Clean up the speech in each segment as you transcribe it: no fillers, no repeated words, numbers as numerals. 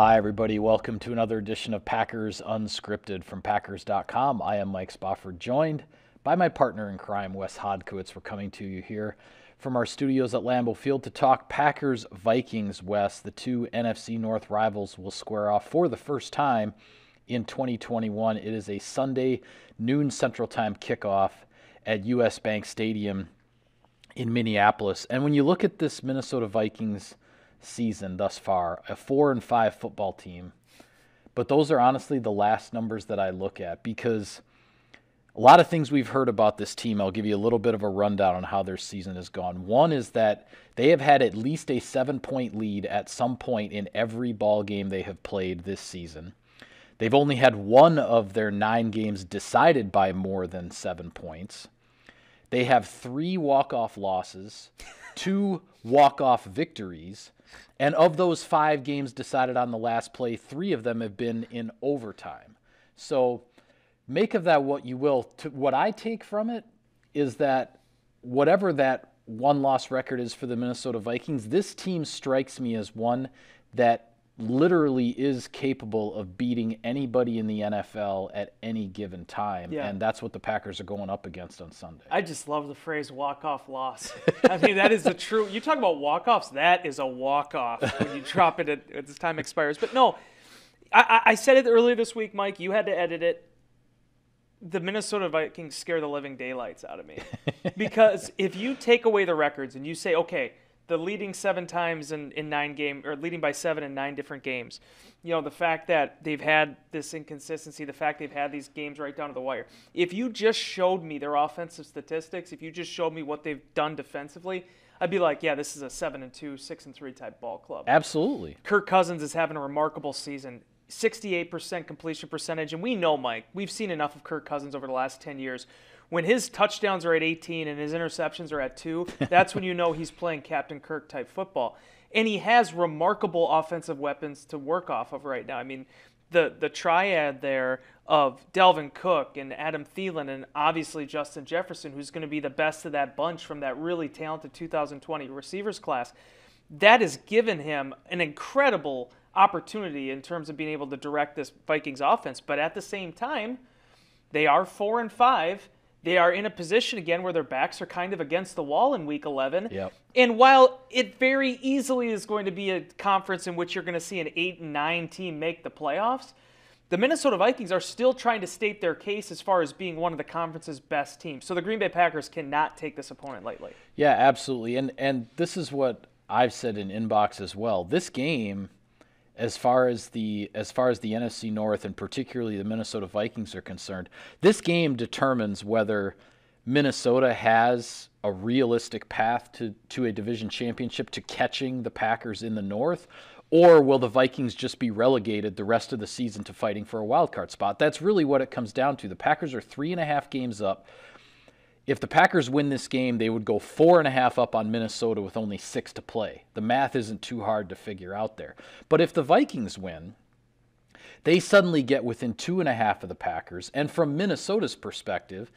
Hi, everybody. Welcome to another edition of Packers Unscripted from Packers.com. I am Mike Spofford, joined by my partner in crime, Wes Hodkowitz. We're coming to you here from our studios at Lambeau Field to talk Packers-Vikings. Wes, the two NFC North rivals, will square off for the first time in 2021. It is a Sunday noon Central Time kickoff at US Bank Stadium in Minneapolis. And when you look at this Minnesota Vikings season thus far, a 4-5 football team, but those are honestly the last numbers that I look at, because a lot of things we've heard about this team, I'll give you a little bit of a rundown on how their season has gone. One is that they have had at least a 7-point lead at some point in every ball game they have played this season. They've only had one of their 9 games decided by more than 7 points. They have 3 walk-off losses, 2 walk-off victories, and of those 5 games decided on the last play, 3 of them have been in overtime. So make of that what you will. What I take from it is that whatever that one-loss record is for the Minnesota Vikings, this team strikes me as one that literally is capable of beating anybody in the NFL at any given time. Yeah. And that's what the Packers are going up against on Sunday. I just love the phrase walk-off loss. I mean, that is the true – you talk about walk-offs, that is a walk-off when you drop it at this time expires. But no, I said it earlier this week, Mike. You had to edit it. The Minnesota Vikings scare the living daylights out of me. Because if you take away the records and you say, okay – the leading 7 times in 9 games, or leading by 7 in 9 different games. You know, the fact that they've had this inconsistency, the fact they've had these games right down to the wire. If you just showed me their offensive statistics, if you just showed me what they've done defensively, I'd be like, yeah, this is a 7-2, 6-3 type ball club. Absolutely. Kirk Cousins is having a remarkable season. 68% completion percentage, and we know, Mike, we've seen enough of Kirk Cousins over the last 10 years. When his touchdowns are at 18 and his interceptions are at 2, that's when you know he's playing Captain Kirk type football. And he has remarkable offensive weapons to work off of right now. I mean, the triad there of Dalvin Cook and Adam Thielen and obviously Justin Jefferson, who's going to be the best of that bunch from that really talented 2020 receivers class, that has given him an incredible opportunity in terms of being able to direct this Vikings offense. But at the same time, they are 4-5. They are in a position, again, where their backs are kind of against the wall in Week 11. Yep. And while it very easily is going to be a conference in which you're going to see an 8-9 team make the playoffs, the Minnesota Vikings are still trying to state their case as far as being one of the conference's best teams. So the Green Bay Packers cannot take this opponent lightly. Yeah, absolutely. And this is what I've said in Inbox as well. This game, as far as the NFC North and particularly the Minnesota Vikings are concerned, this game determines whether Minnesota has a realistic path to a division championship, to catching the Packers in the North, or will the Vikings just be relegated the rest of the season to fighting for a wild card spot? That's really what it comes down to. The Packers are 3.5 games up. If the Packers win this game, they would go 4.5 up on Minnesota with only 6 to play. The math isn't too hard to figure out there. But if the Vikings win, they suddenly get within 2.5 of the Packers. And from Minnesota's perspective,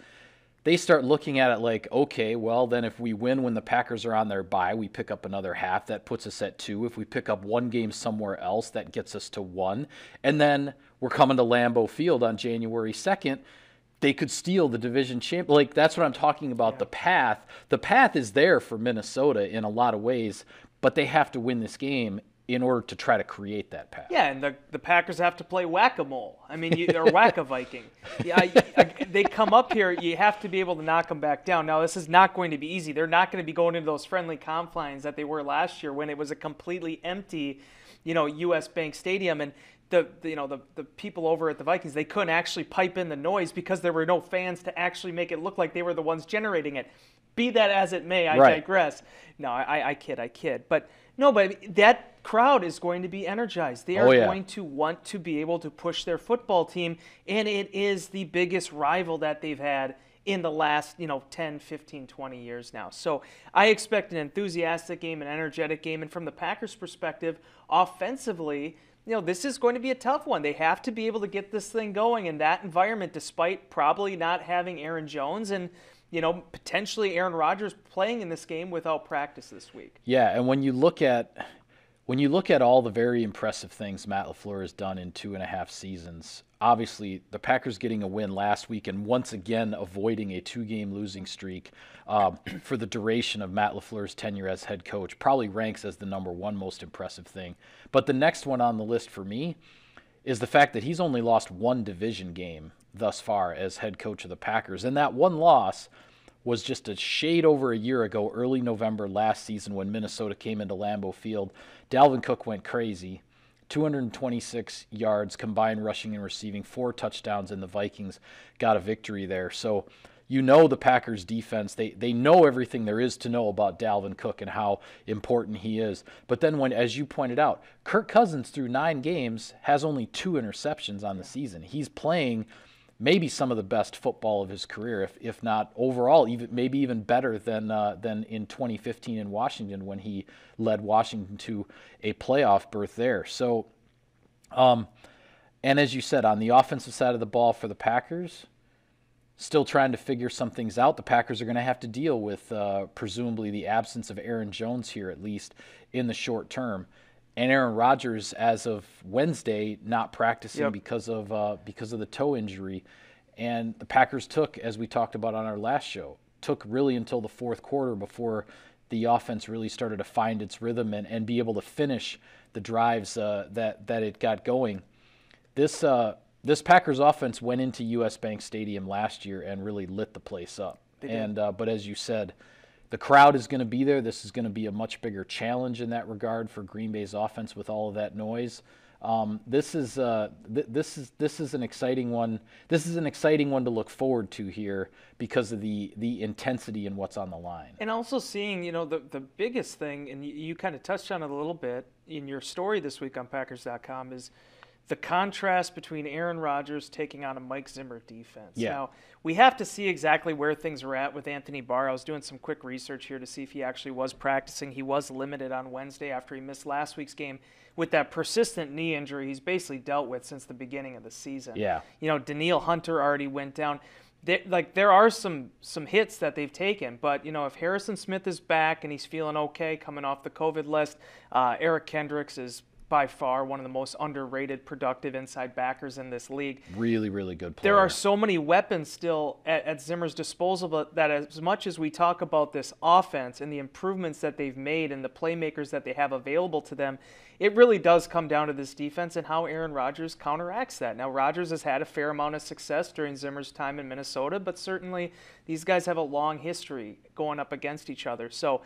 they start looking at it like, okay, well, then if we win when the Packers are on their bye, we pick up another half. That puts us at 2. If we pick up 1 game somewhere else, that gets us to 1. And then we're coming to Lambeau Field on January 2nd. They could steal the division champ. Like, that's what I'm talking about. Yeah. The path is there for Minnesota in a lot of ways, but they have to win this game in order to try to create that path. Yeah, and the Packers have to play whack-a-mole. I mean, they're whack-a-Viking. Yeah, they come up here, you have to be able to knock them back down. Now, this is not going to be easy. They're not going to be going into those friendly confines that they were last year when it was a completely empty, US Bank Stadium. And the people over at the Vikings, they couldn't actually pipe in the noise because there were no fans to actually make it look like they were the ones generating it. Be that as it may, I digress. No, I kid. But that crowd is going to be energized. They are going to want to be able to push their football team, and it is the biggest rival that they've had in the last 10, 15, 20 years now. So I expect an enthusiastic game, an energetic game, and from the Packers' perspective, offensively, this is going to be a tough one. They have to be able to get this thing going in that environment, despite probably not having Aaron Jones and, potentially Aaron Rodgers playing in this game without practice this week. Yeah, and when you look at when you look at all the very impressive things Matt LaFleur has done in 2.5 seasons, obviously the Packers getting a win last week and once again avoiding a 2-game losing streak for the duration of Matt LaFleur's tenure as head coach probably ranks as the number one most impressive thing. But the next one on the list for me is the fact that he's only lost one division game thus far as head coach of the Packers. And that one loss was just a shade over a year ago, early November last season when Minnesota came into Lambeau Field. Dalvin Cook went crazy. 226 yards combined rushing and receiving, 4 touchdowns, and the Vikings got a victory there. So you know the Packers defense, they know everything there is to know about Dalvin Cook and how important he is. But then when, as you pointed out, Kirk Cousins through 9 games has only 2 interceptions on the season. He's playing maybe some of the best football of his career, if not overall, maybe even better than in 2015 in Washington when he led Washington to a playoff berth there. So, and as you said, on the offensive side of the ball for the Packers, still trying to figure some things out. The Packers are going to have to deal with presumably the absence of Aaron Jones here, at least in the short term. And Aaron Rodgers, as of Wednesday, not practicing because of the toe injury. And the Packers took, as we talked about on our last show, took really until the fourth quarter before the offense really started to find its rhythm and be able to finish the drives that it got going. This Packers offense went into US Bank Stadium last year and really lit the place up. But as you said, the crowd is going to be there. This is going to be a much bigger challenge in that regard for Green Bay's offense with all of that noise. This is an exciting one. This is an exciting one to look forward to here because of the intensity and what's on the line. And also seeing, the biggest thing, and you kind of touched on it a little bit in your story this week on Packers.com, is the contrast between Aaron Rodgers taking on a Mike Zimmer defense. Yeah. Now, we have to see exactly where things are at with Anthony Barr. I was doing some quick research here to see if he actually was practicing. He was limited on Wednesday after he missed last week's game with that persistent knee injury he's basically dealt with since the beginning of the season. Yeah. Danielle Hunter already went down. There are some hits that they've taken, but if Harrison Smith is back and he's feeling okay coming off the COVID list, Eric Kendricks is by far one of the most underrated, productive inside backers in this league. Really, really good player. There are so many weapons still at Zimmer's disposal that as much as we talk about this offense and the improvements that they've made and the playmakers that they have available to them, it really does come down to this defense and how Aaron Rodgers counteracts that. Now, Rodgers has had a fair amount of success during Zimmer's time in Minnesota, but certainly these guys have a long history going up against each other. So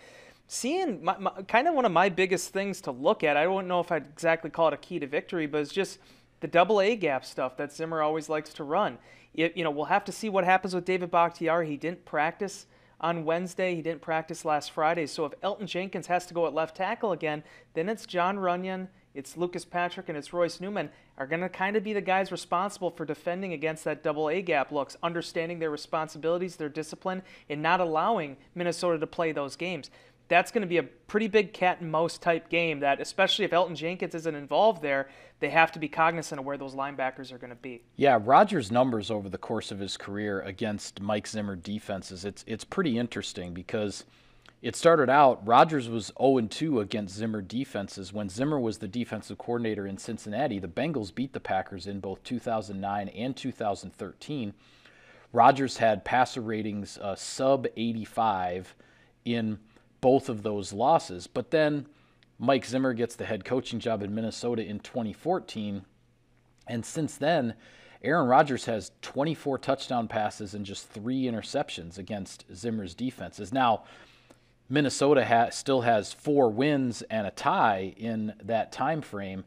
seeing kind of one of my biggest things to look at, I don't know if I'd exactly call it a key to victory, but it's just the double A gap stuff that Zimmer always likes to run. We'll have to see what happens with David Bakhtiari. He didn't practice on Wednesday. He didn't practice last Friday. So if Elton Jenkins has to go at left tackle again, then it's John Runyon, it's Lucas Patrick, and it's Royce Newman are going to kind of be the guys responsible for defending against that double A gap looks, understanding their responsibilities, their discipline, and not allowing Minnesota to play those games. That's going to be a pretty big cat and mouse type game that, especially if Elton Jenkins isn't involved there, they have to be cognizant of where those linebackers are going to be. Yeah, Rodgers' numbers over the course of his career against Mike Zimmer defenses, it's pretty interesting because it started out, Rodgers was 0-2 against Zimmer defenses. When Zimmer was the defensive coordinator in Cincinnati, the Bengals beat the Packers in both 2009 and 2013. Rodgers had passer ratings sub 85 in both of those losses. But then Mike Zimmer gets the head coaching job in Minnesota in 2014. And since then, Aaron Rodgers has 24 touchdown passes and just 3 interceptions against Zimmer's defenses. Now, Minnesota still has 4 wins and a tie in that time frame,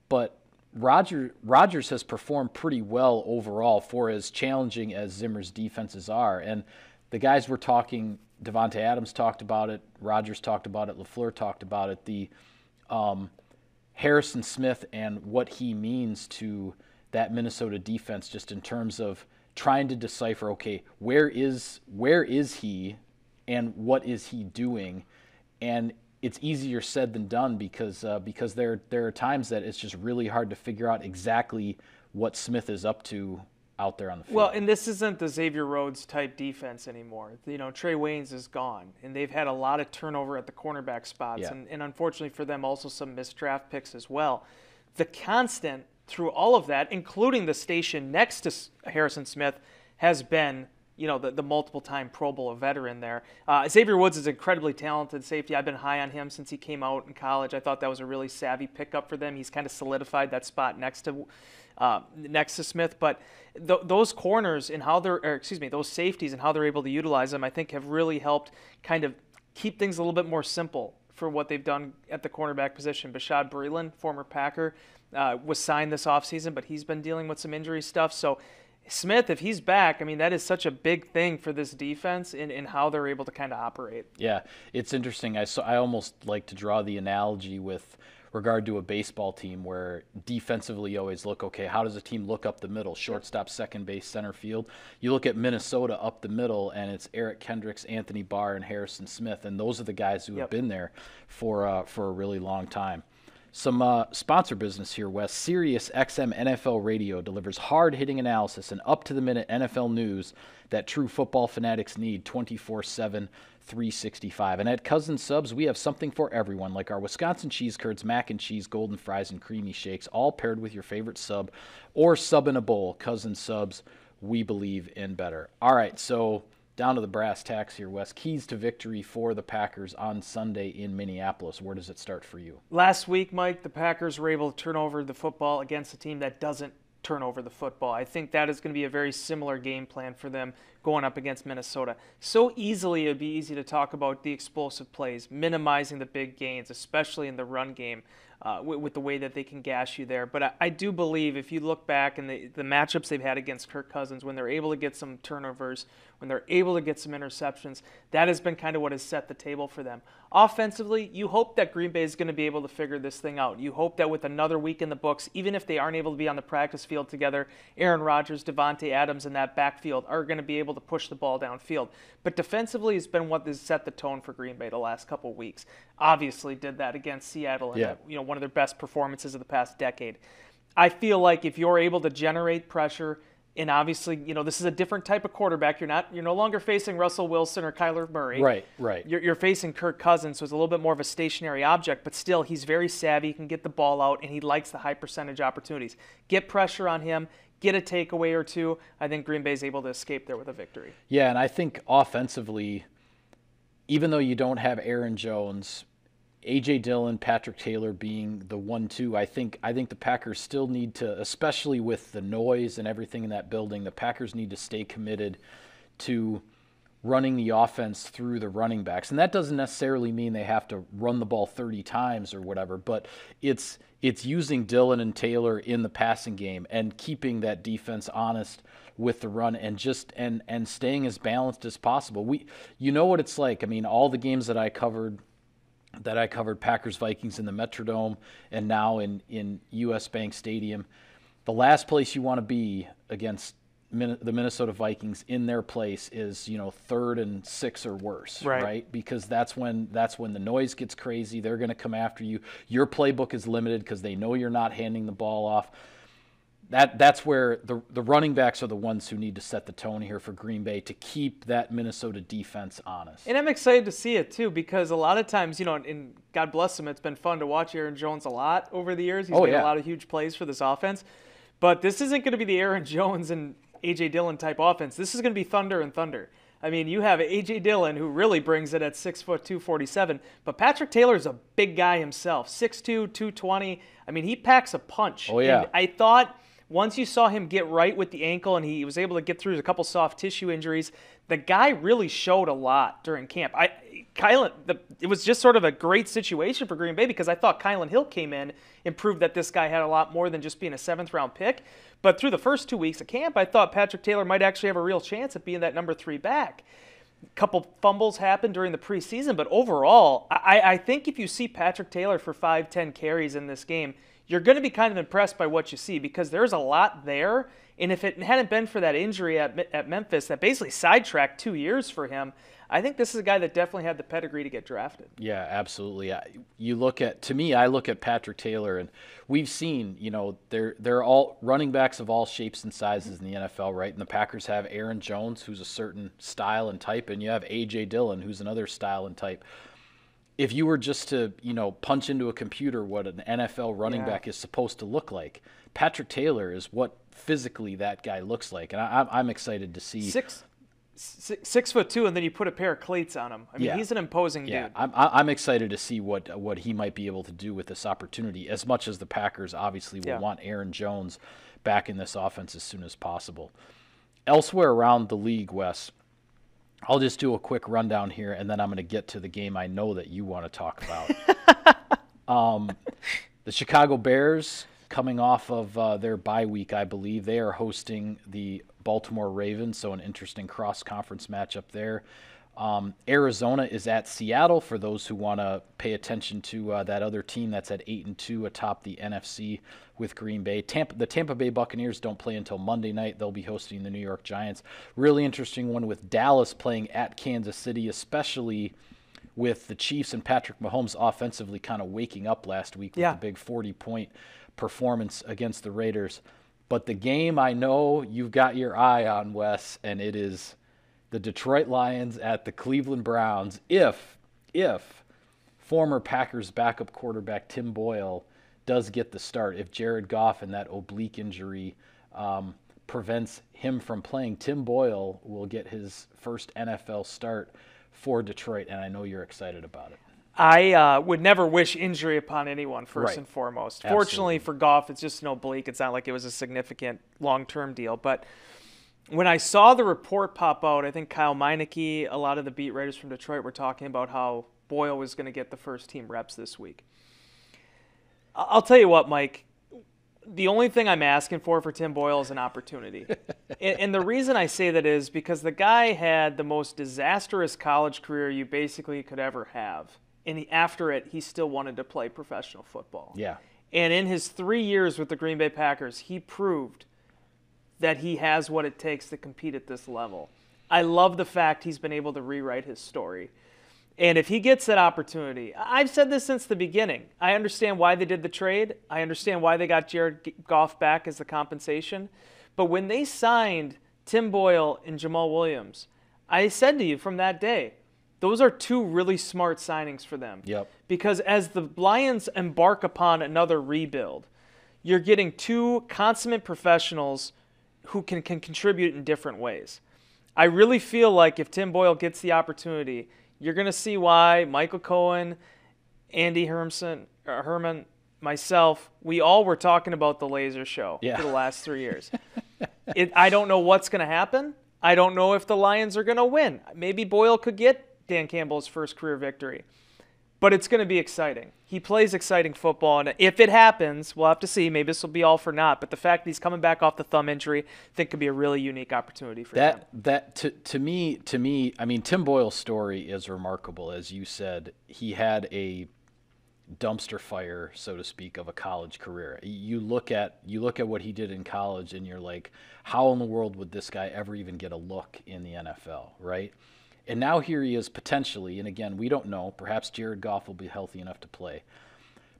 but Rodgers has performed pretty well overall for as challenging as Zimmer's defenses are. And the guys we're talking, Devontae Adams talked about it, Rodgers talked about it, LaFleur talked about it, the Harrison Smith and what he means to that Minnesota defense just in terms of trying to decipher, okay, where is he and what is he doing? And it's easier said than done because there are times that it's just really hard to figure out exactly what Smith is up to out there on the field. Well, and this isn't the Xavier Woods type defense anymore. Trey Waynes is gone, and they've had a lot of turnover at the cornerback spots, Yeah. and unfortunately for them, also some missed draft picks as well. The constant through all of that, including the station next to Harrison Smith, has been the multiple-time Pro Bowl veteran there. Xavier Woods is an incredibly talented safety. I've been high on him since he came out in college. I thought that was a really savvy pickup for them. He's kind of solidified that spot next to Smith. But those corners and those safeties and how they're able to utilize them, I think have really helped kind of keep things a little bit more simple for what they've done at the cornerback position. Bashaud Breeland, former Packer, was signed this offseason, but he's been dealing with some injury stuff. So Smith, if he's back, I mean, that is such a big thing for this defense in how they're able to kind of operate. Yeah, it's interesting. I almost like to draw the analogy with regard to a baseball team where defensively you always look, okay, how does a team look up the middle? Shortstop, second base, center field. You look at Minnesota up the middle, and it's Eric Kendricks, Anthony Barr, and Harrison Smith, and those are the guys who have been there for a really long time. Some sponsor business here, Wes. Sirius XM NFL Radio delivers hard-hitting analysis and up-to-the-minute NFL news that true football fanatics need 24/7, 365. And at Cousins Subs, we have something for everyone, like our Wisconsin cheese curds, mac and cheese, golden fries, and creamy shakes, all paired with your favorite sub or sub in a bowl. Cousins Subs, we believe in better. All right, so down to the brass tacks here, Wes. Keys to victory for the Packers on Sunday in Minneapolis. Where does it start for you? Last week, Mike, the Packers were able to turn over the football against a team that doesn't turn over the football. I think that is going to be a very similar game plan for them going up against Minnesota. So easily, it would be easy to talk about the explosive plays, minimizing the big gains, especially in the run game, with the way that they can gash you there. But I do believe if you look back in the matchups they've had against Kirk Cousins, when they're able to get some turnovers, when they're able to get some interceptions, that has been kind of what has set the table for them. Offensively, you hope that Green Bay is going to be able to figure this thing out. You hope that with another week in the books, even if they aren't able to be on the practice field together, Aaron Rodgers, Devontae Adams, and that backfield are going to be able to push the ball downfield. But defensively has been what has set the tone for Green Bay the last couple of weeks. Obviously did that against Seattle in one of their best performances of the past decade. I feel like if you're able to generate pressure, and obviously, this is a different type of quarterback. You're no longer facing Russell Wilson or Kyler Murray. Right. You're facing Kirk Cousins, so it's a little bit more of a stationary object, but still, he's very savvy, he can get the ball out, and he likes the high percentage opportunities. Get pressure on him, get a takeaway or two. I think Green Bay's able to escape there with a victory. Yeah, and I think offensively, even though you don't have Aaron Jones, A.J. Dillon, Patrick Taylor being the 1-2, I think the Packers still need to, especially with the noise and everything in that building, the Packers need to stay committed to running the offense through the running backs. And that doesn't necessarily mean they have to run the ball 30 times or whatever, but it's using Dillon and Taylor in the passing game and keeping that defense honest with the run and and staying as balanced as possible. You know what it's like. I mean, all the games that I covered Packers Vikings in the Metrodome and now in US Bank Stadium, the last place you want to be against the Minnesota Vikings in their place is 3rd and 6 or worse, right? Because that's when the noise gets crazy. They're going to come after you. Your playbook is limited because they know you're not handing the ball off. That's where the running backs are the ones who need to set the tone here for Green Bay to keep that Minnesota defense honest. And I'm excited to see it too, because a lot of times, and God bless him, it's been fun to watch Aaron Jones a lot over the years. He's made a lot of huge plays for this offense. But this isn't going to be the Aaron Jones and A.J. Dillon type offense. This is going to be thunder and thunder. I mean, you have A.J. Dillon, who really brings it at 6'2", 247, but Patrick Taylor's a big guy himself, 6'2", 220. I mean, he packs a punch. Oh, yeah. And I thought once you saw him get right with the ankle and he was able to get through a couple soft tissue injuries, the guy really showed a lot during camp. It was just sort of a great situation for Green Bay because I thought Kylan Hill came in and proved that this guy had a lot more than just being a 7th-round pick. But through the first 2 weeks of camp, I thought Patrick Taylor might actually have a real chance at being that number 3 back. A couple fumbles happened during the preseason, but overall, I think if you see Patrick Taylor for 5-10 carries in this game, you're going to be kind of impressed by what you see because there's a lot there. And if it hadn't been for that injury at Memphis that basically sidetracked 2 years for him, I think this is a guy that definitely had the pedigree to get drafted. Yeah, absolutely. I look at Patrick Taylor, and we've seen, they're all running backs of all shapes and sizes in the NFL, right? And the Packers have Aaron Jones, who's a certain style and type, and you have A.J. Dillon, who's another style and type. If you were just to, punch into a computer what an NFL running back is supposed to look like, Patrick Taylor is what physically that guy looks like. And I'm excited to see. 6'2", and then you put a pair of cleats on him. I mean, he's an imposing dude. I'm excited to see what he might be able to do with this opportunity, as much as the Packers obviously will want Aaron Jones back in this offense as soon as possible. Elsewhere around the league, Wes, I'll just do a quick rundown here, and then I'm going to get to the game I know that you want to talk about. The Chicago Bears, coming off of their bye week, I believe, they are hosting the Baltimore Ravens, so an interesting cross-conference matchup there. Arizona is at Seattle for those who want to pay attention to that other team that's at 8-2 atop the NFC with Green Bay. The Tampa Bay Buccaneers don't play until Monday night. They'll be hosting the New York Giants. Really interesting one with Dallas playing at Kansas City, especially with the Chiefs and Patrick Mahomes offensively kind of waking up last week with the big 40-point performance against the Raiders. But the game I know you've got your eye on, Wes, and it is the Detroit Lions at the Cleveland Browns. If former Packers backup quarterback Tim Boyle does get the start, if Jared Goff and that oblique injury prevents him from playing, Tim Boyle will get his first NFL start for Detroit, and I know you're excited about it. I would never wish injury upon anyone, first and foremost. Absolutely. Fortunately for Goff, it's just an oblique. It's not like it was a significant long-term deal. But when I saw the report pop out, I think Kyle Meineke, a lot of the beat writers from Detroit were talking about how Boyle was going to get the first-team reps this week. I'll tell you what, Mike. The only thing I'm asking for Tim Boyle is an opportunity. And the reason I say that is because the guy had the most disastrous college career you basically could ever have. And after it, he still wanted to play professional football. Yeah. And in his 3 years with the Green Bay Packers, he proved that he has what it takes to compete at this level. I love the fact he's been able to rewrite his story. And if he gets that opportunity, I've said this since the beginning. I understand why they did the trade. I understand why they got Jared Goff back as the compensation. But when they signed Tim Boyle and Jamal Williams, I said to you from that day, those are two really smart signings for them. Yep. Because as the Lions embark upon another rebuild, you're getting two consummate professionals who can contribute in different ways. I really feel like if Tim Boyle gets the opportunity, you're going to see why Michael Cohen, Andy Herman, myself, we all were talking about the Laser Show for the last 3 years. I don't know what's going to happen. I don't know if the Lions are going to win. Maybe Boyle could get Dan Campbell's first career victory. But it's going to be exciting. He plays exciting football, and if it happens, we'll have to see. Maybe this will be all for naught. But the fact that he's coming back off the thumb injury, I think could be a really unique opportunity for him. To me, I mean, Tim Boyle's story is remarkable. As you said, he had a dumpster fire, so to speak, of a college career. You look at what he did in college, and you're like, how in the world would this guy ever even get a look in the NFL, right? And now here he is potentially, and again, we don't know, perhaps Jared Goff will be healthy enough to play.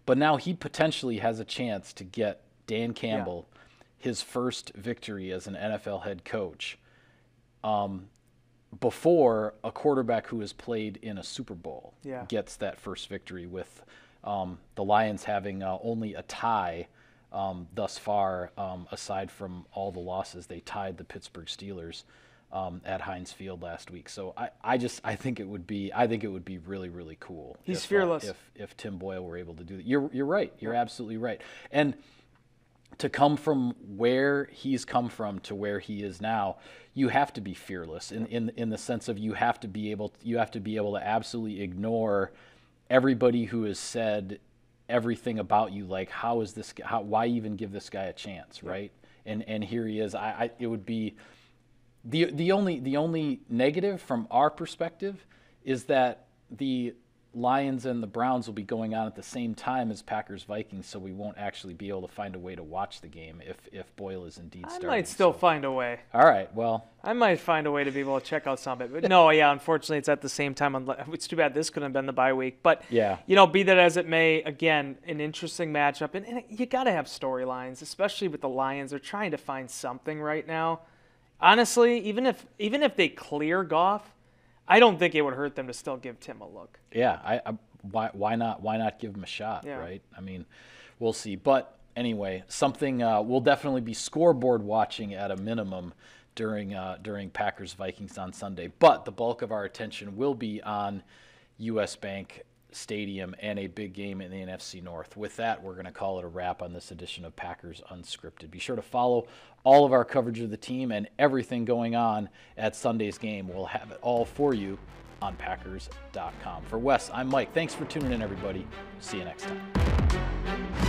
But now he potentially has a chance to get Dan Campbell his first victory as an NFL head coach before a quarterback who has played in a Super Bowl gets that first victory, with the Lions having only a tie thus far, aside from all the losses. They tied the Pittsburgh Steelers at Heinz Field last week. So I think it would be really, really cool. He's fearless. If Tim Boyle were able to do that. You're right. You're absolutely right. And to come from where he's come from to where he is now, you have to be fearless in the sense of you have to be able to absolutely ignore everybody who has said everything about you, like why even give this guy a chance, right? And here he is. It would be the only negative from our perspective is that the Lions and the Browns will be going on at the same time as Packers Vikings, so we won't actually be able to find a way to watch the game if Boyle is indeed starting. I might still find a way. All right, well. I might find a way to be able to check out some of it. But no, yeah, unfortunately it's at the same time. It's too bad this couldn't have been the bye week. But, yeah. Be that as it may, again, an interesting matchup. And you got to have storylines, especially with the Lions. They're trying to find something right now. Honestly, even if they clear Goff, I don't think it would hurt them to still give Tim a look. Yeah, why not give him a shot, yeah. right? I mean, we'll see. But anyway, something we'll definitely be scoreboard watching at a minimum during Packers Vikings on Sunday. But the bulk of our attention will be on US Bank Stadium and a big game in the NFC North. With that, we're going to call it a wrap on this edition of Packers Unscripted. Be sure to follow all of our coverage of the team and everything going on at Sunday's game. We'll have it all for you on Packers.com. For Wes, I'm Mike. Thanks for tuning in, everybody. See you next time.